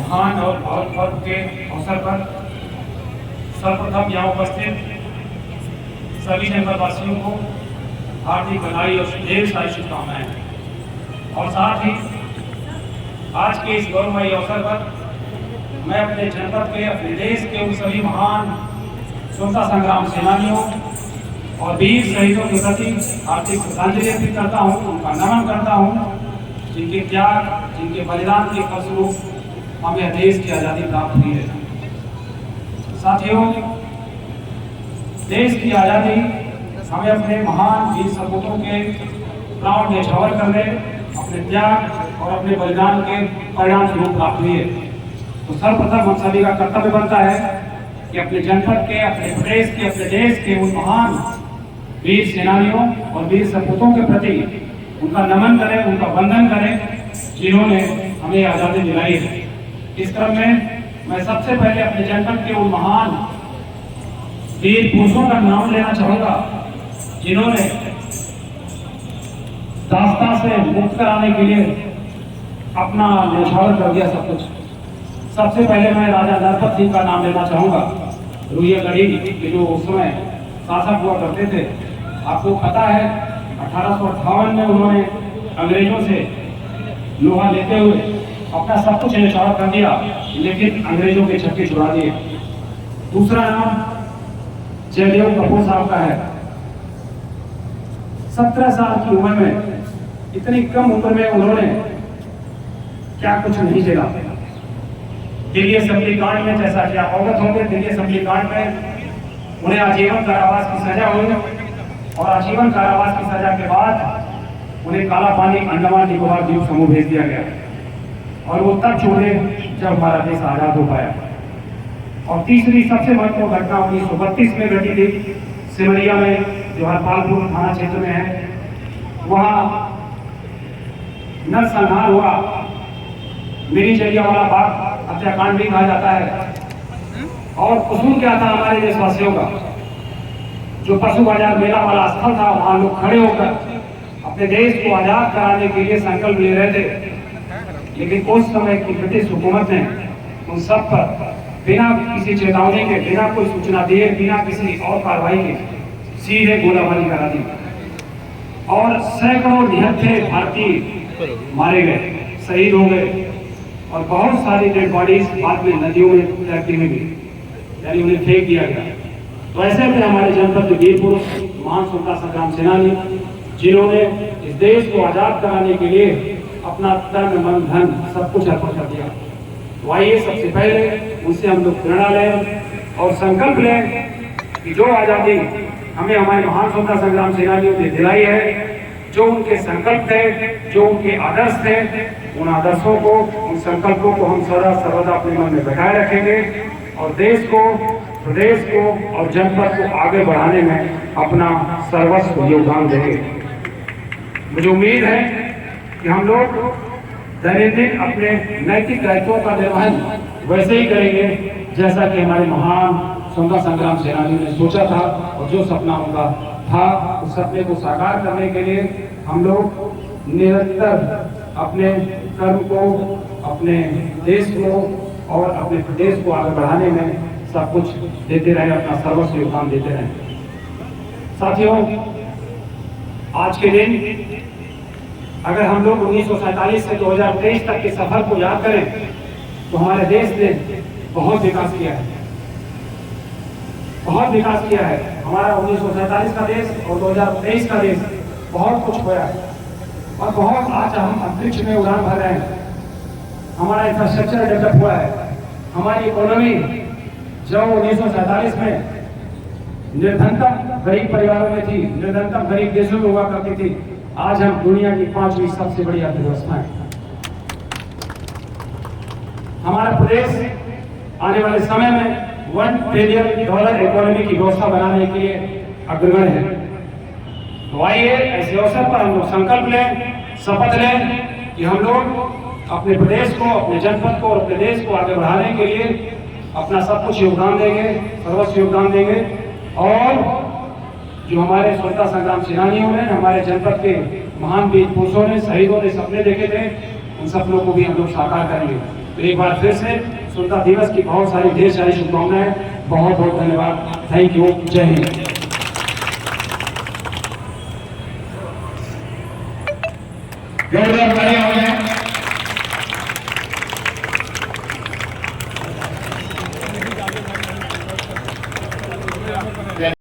महान और बहुत पर्व के अवसर पर सर्वप्रथम यहाँ उपस्थित सभी जनपदवासियों को हार्दिक बधाई और ढेर सारी शुभकामनाएं। और साथ ही आज के इस गौरवमयी अवसर पर मैं अपने जनपद के, अपने देश के उन सभी महान स्वतंत्रता संग्राम सेनानियों और वीर शहीदों के प्रति हार्दिक श्रद्धांजलि अर्पित करता हूँ, उनका नमन करता हूँ, जिनके त्याग, जिनके बलिदान के फलस्वरूप हमें देश की आज़ादी प्राप्त हुई है। साथियों, देश की आज़ादी हमें अपने महान वीर सपूतों के प्राण न्यौछावर करने, अपने त्याग और अपने बलिदान के परिणाम स्वरूप प्राप्त हुई है। तो सर्वप्रथम हम सभी का कर्तव्य बनता है कि अपने जनपद के, अपने प्रदेश के, अपने देश के उन महान वीर सेनानियों और वीर सपूतों के प्रति उनका नमन करें, उनका वंदन करें, जिन्होंने हमें आज़ादी दिलाई है। इस क्रम में मैं सबसे पहले अपने जनपद के उन महान वीर पुरुषों का नाम लेना चाहूंगा, जिन्होंने दास्तां से मुक्त कराने के लिए अपना न्यौछावर कर दिया सब कुछ। सबसे पहले मैं राजा नरपत सिंह का नाम लेना चाहूंगा, रुइयागढ़ी के जो उस समय शासक हुआ करते थे। आपको पता है 1858 में उन्होंने अंग्रेजों से लोहा लेते हुए अपना सब कुछ न्यौछावर कर दिया, लेकिन अंग्रेजों के छक्के छुड़ा दिए। दूसरा नाम जयदेव कपूर साहब का है। 17 साल की उम्र में, इतनी कम उम्र में उन्होंने क्या कुछ नहीं झेला। दिल्ली असेंबली कांड में, जैसा कि आप अवगत होंगे, दिल्ली असेंबली कांड में उन्हें आजीवन कारावास की सजा हुई और आजीवन कारावास की सजा के बाद उन्हें काला पानी अंडमान निकोबार द्वीप समूह भेज दिया गया और वो तब छोड़े जब हमारा देश आजाद हो पाया। और तीसरी सबसे महत्वपूर्ण घटना 1932 में घटी थी, सिमरिया में, जो हरपालपुर थाना क्षेत्र में है। वहाँ नरसंहार हुआ, मिरी जलियांवाला बाग हत्याकांड भी कहा जाता है। और कसूर क्या था हमारे देशवासियों का? जो पशु बाजार मेला वाला स्थल था, वहां लोग खड़े होकर अपने देश को आजाद कराने के लिए संकल्प ले रहे थे, लेकिन उस समय की ब्रिटिश हुकूमत ने उन सब पर बिना किसी चेतावनी के, बिना कोई सूचना दिए, बिना किसी और कार्रवाई के सीधे गोलाबारी करा दी और सैकड़ों निहत्थे भारतीय मारे गए, शहीद हो गए और बहुत सारी डेड बॉडीज बाद में नदियों में तैरती हुई मिली, यानी उन्हें फेंक दिया गया। तो ऐसे में हमारे जनपद के वीर पुरुष, महान स्वतंत्रता संग्राम सेनानी, जिन्होंने इस देश को आजाद कराने के लिए अपना तन, मन, धन सब कुछ अर्पण कर दिया। तो आइए सबसे पहले उनसे हम लोग प्रेरणा लें और संकल्प लें कि जो आज़ादी हमें हमारे महान स्वतंत्रता संग्राम सेनानियों ने दिलाई है, जो उनके संकल्प थे, जो उनके आदर्श थे, उन आदर्शों को, उन संकल्पों को हम सदा सर्वदा अपने मन में बैठाए रखेंगे और देश को, प्रदेश को और जनपद को आगे बढ़ाने में अपना सर्वस्व योगदान देंगे। मुझे उम्मीद है कि हम लोग दैनिक अपने नैतिक दायित्वों का निर्वहन वैसे ही करेंगे जैसा कि हमारे महान स्वतंत्रता संग्राम सेनानी ने सोचा था और जो सपना उनका था, उस सपने को साकार करने के लिए हम लोग निरंतर अपने कर्म को, अपने देश को और अपने प्रदेश को आगे बढ़ाने में सब कुछ देते रहे, अपना सर्वस्व योगदान देते रहे। साथियों, आज के दिन अगर हम लोग 1947 से 2023 तक के सफर को याद करें तो हमारे देश ने बहुत विकास किया है, बहुत विकास किया है। हमारा 1947 का देश और 2023 का देश बहुत कुछ खोया है और बहुत आज हम अंतरिक्ष में उड़ान भर रहे हैं। हमारा इंफ्रास्ट्रक्चर डेवलप हुआ है, हमारी इकोनॉमी जो 1947 में निर्धनतम गरीब परिवारों में थी, निर्धनतम गरीब देशों में हुआ करती थी, आज हम दुनिया की 5वीं सबसे बड़ी अर्थव्यवस्था है। हमारा प्रदेश आने वाले समय में $1 ट्रिलियन इकोनॉमी की व्यवस्था बनाने के लिए अग्रगण्य है। तो आइए ऐसे अवसर पर हम लोग संकल्प लें, शपथ लें कि हम लोग अपने प्रदेश को, अपने जनपद को और अपने देश को आगे बढ़ाने के लिए अपना सब कुछ योगदान देंगे, सर्वस्व योगदान देंगे और जो हमारे स्वतंत्रता संग्राम सेनानियों ने, हमारे जनपद के महान वीर पुरुषों ने, शहीदों ने सपने देखे थे, उन सपनों को भी हम लोग साकार करेंगे। तो एक बार फिर से स्वतंत्रता दिवस की बहुत सारी ढेर सारी शुभकामनाएं, बहुत बहुत धन्यवाद। Thank you. जय हिंद।